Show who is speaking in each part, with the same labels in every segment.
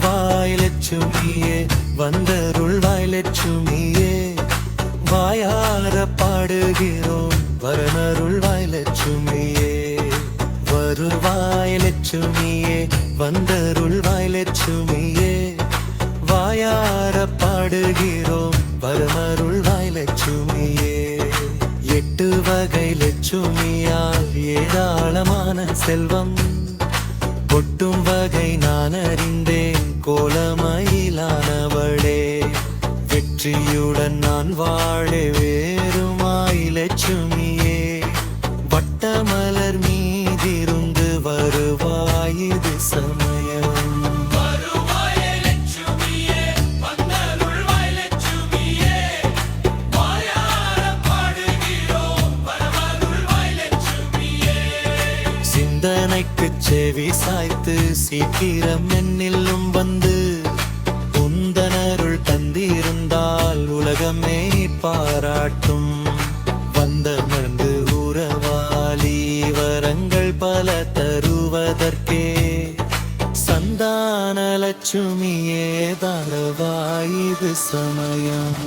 Speaker 1: வருவாய் லட்சுமியே, வந்தருள்வாய் லட்சுமியே, வாயார பாடுகிறோம் வரனருள்வாய் லட்சுமியே. வருவாய் லட்சுமியே, வந்தருள்வாய் லட்சுமியே, வாயார பாடுகிறோம் வரமருள்வாய் லட்சுமியே. 8 வகை லட்சுமியால் ஏராளமான செல்வம் கொட்டும் வகை நான் அறிந்தேன் கோலமயிலானவளே. வெற்றியுடன் நான் வாழ வேறுமாய் லட்சுமியே, வட்டமலர் மீதிருந்து வருவாய் இது சமயம். சிந்தனைக்கு செவி சாய்த்து சீக்கிரம் என்னிலும் வந்து உந்தனருள் தந்திருந்தால் உலகமே பாராட்டும். வந்தமர்ந்து உறவாளி வரங்கள் பல தருவதற்கே சந்தான லட்சுமியே தருவாய் இது சமயம்.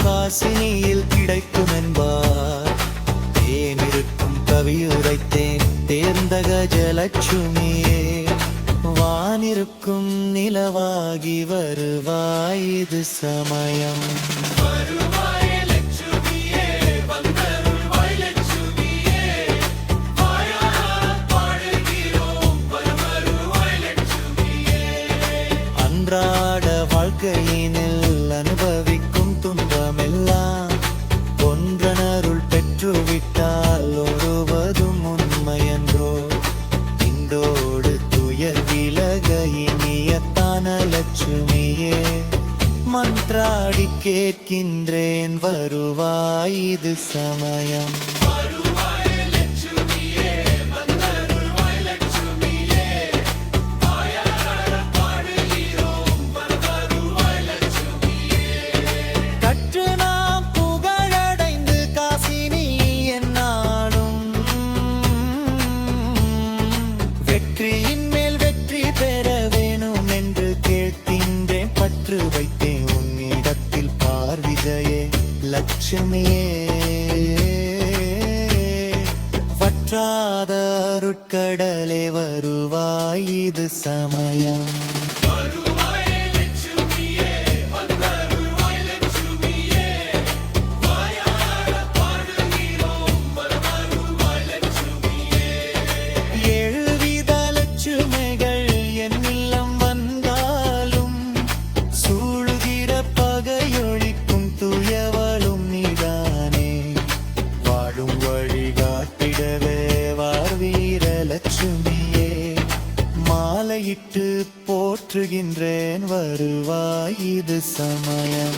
Speaker 1: காசினியில் கிடைக்கும் என்பார், தேனிருக்கும் கவியுரைத்தேன் தேர்ந்த கஜலட்சுமியே, வானிருக்கும் நிலவாகி வருவாய் இது சமயம். அன்றாட வாழ்க்கையினில் அனுபவிக்கும் துன்பமெல்லாம் ஒன்றனருள் பெற்றுவிட்டால் ஒருவதும் உண்மையன்றோ. இன்றோடு துயர் விலக இனியத்தான லட்சுமியே, மன்றாடி கேட்கின்றேன் வருவாய் இது சமயம். வெற்றியின் மேல் வெற்றி பெற வேணும் என்று கேட்கின்றேன், பற்று வைத்தேன் உன்னிடத்தில் பார்விஜயே லட்சுமியே. வற்றாத அருட்கடலே வருவாய் இது சமயம். லட்சுமியே, மாலையிட்டு போற்றுகின்றேன் வருவாய் இது சமயம்.